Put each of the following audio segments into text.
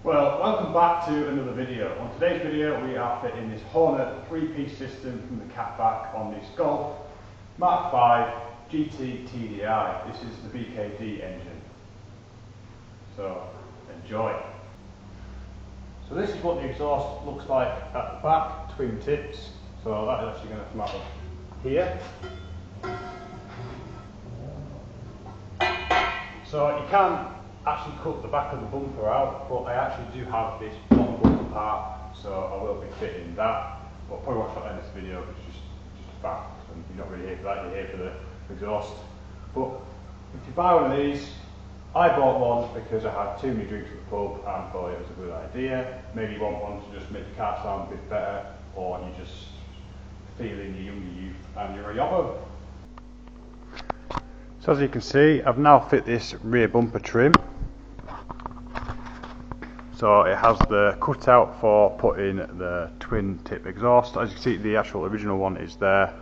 Well, welcome back to another video. On today's video we are fitting this Hornet 3-piece system from the catback on this Golf MK5 GT TDI. This is the BKD engine. So, enjoy. So this is what the exhaust looks like at the back, twin tips. So that is actually going to come out of here. So you can actually cut the back of the bumper out, but I actually do have this long bumper part, so I will be fitting that. But probably won't shot in this video, it's just a fact, and you're not really here for that, you're here for the exhaust. But if you buy one of these, I bought one because I had too many drinks at the pub and thought it was a good idea. Maybe you want one to just make the car sound a bit better, or you're just feeling your younger youth and you're a yobbo. So as you can see, I've now fit this rear bumper trim. So it has the cutout for putting the twin tip exhaust. As you can see, the actual original one is there,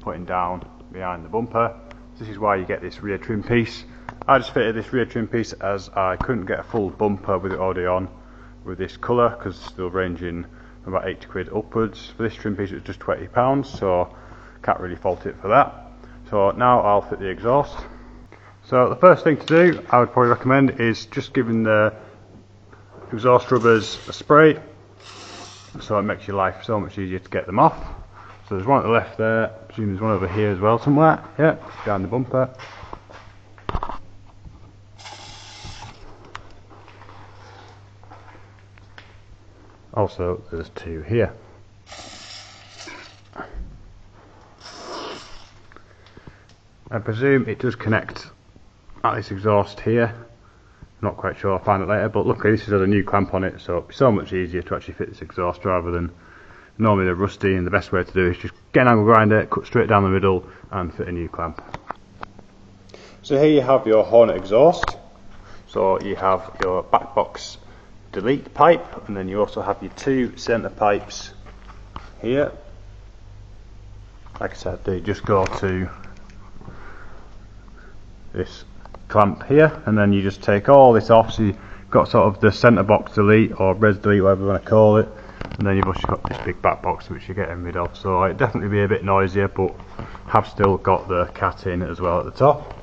putting down behind the bumper. This is why you get this rear trim piece. I just fitted this rear trim piece as I couldn't get a full bumper with it already on with this colour, because it's still ranging from about 80 quid upwards. For this trim piece it was just £20, so can't really fault it for that. So now I'll fit the exhaust. So the first thing to do, I would probably recommend, is just giving the exhaust rubbers a spray, so it makes your life so much easier to get them off. So there's one at the left there, I presume there's one over here as well somewhere, yeah, behind the bumper. Also there's two here. I presume it does connect at this exhaust here. Not quite sure, I'll find it later, but luckily this has a new clamp on it, so it'll be so much easier to actually fit this exhaust rather than normally they're rusty, and the best way to do is just get an angle grinder, cut straight down the middle and fit a new clamp. So here you have your Hornet exhaust. So you have your back box delete pipe, and then you also have your two centre pipes here. Like I said, they just go to this clamp here, and then you just take all this off. So you've got sort of the centre box delete, or res delete, whatever you want to call it, and then you've also got this big back box which you're getting rid of. So it'd definitely be a bit noisier, but have still got the cat in as well at the top.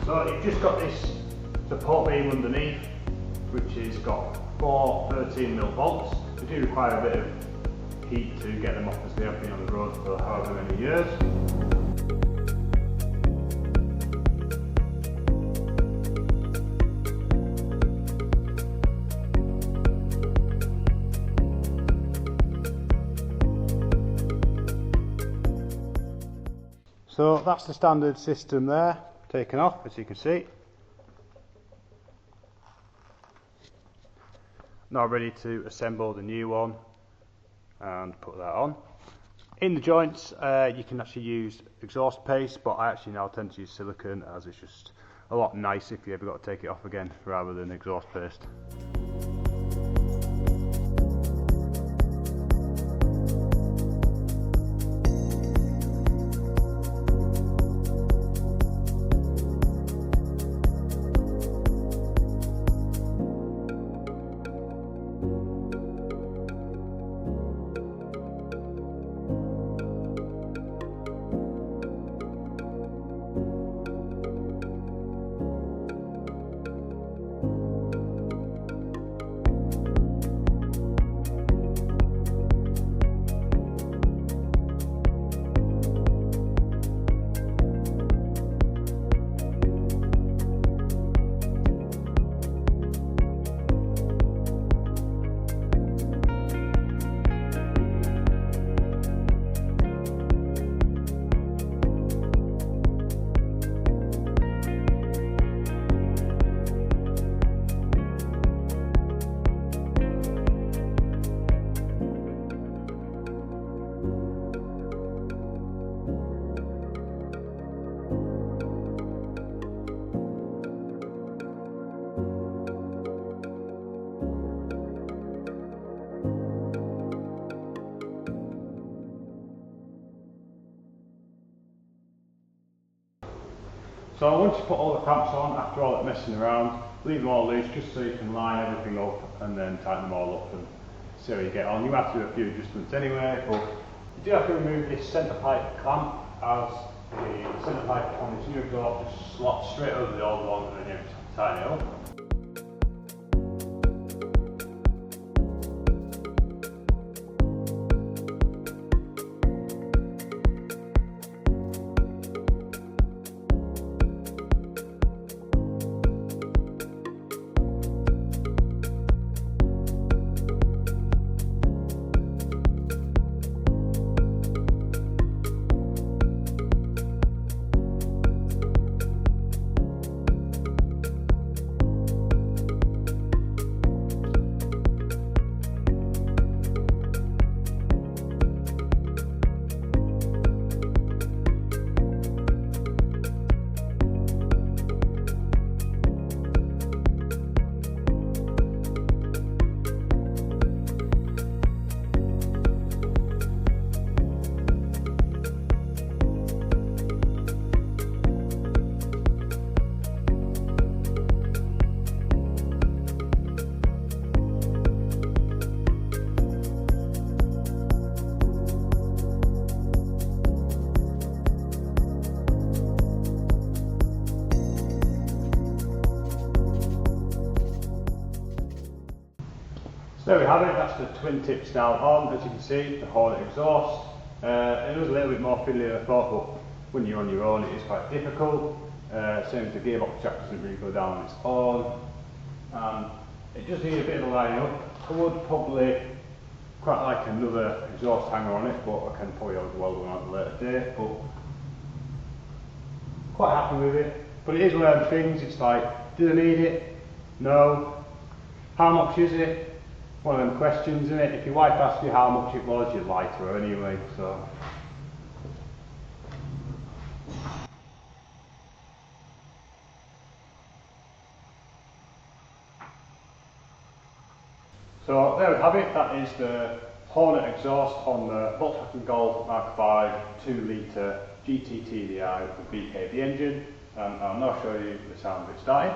So you've just got this support beam underneath, which has got four 13mm bolts. They do require a bit of heat to get them off, as they have been on the road for however many years. So that's the standard system there, taken off, as you can see. Now ready to assemble the new one and put that on. In the joints you can actually use exhaust paste, but I actually now tend to use silicone, as it's just a lot nicer if you ever got to take it off again rather than exhaust paste. So once you put all the clamps on, after all that messing around, leave them all loose just so you can line everything up and then tighten them all up and see how you get on. You have to do a few adjustments anyway, but you do have to remove this centre pipe clamp, as the centre pipe on this new exhaust just slots straight over the old one and then you have to tighten it up. So there we have it, that's the twin tip style on. As you can see, the Hornet exhaust. It was a little bit more fiddly than I thought, but when you're on your own it is quite difficult. Same as the gearbox jack doesn't really go down on its own. It does need a bit of a lining up. I would probably quite like another exhaust hanger on it, but I can probably always weld one at a later date. But quite happy with it. But it is one of those things, it's like, do I need it? No. How much is it? One of them questions, isn't it? If your wife asks you how much it was, you'd lie to her anyway, so. So there we have it, that is the Hornet exhaust on the Volkswagen Golf MK5 2 litre GT TDI with the BKV engine. I'll now show you the sound of it starting.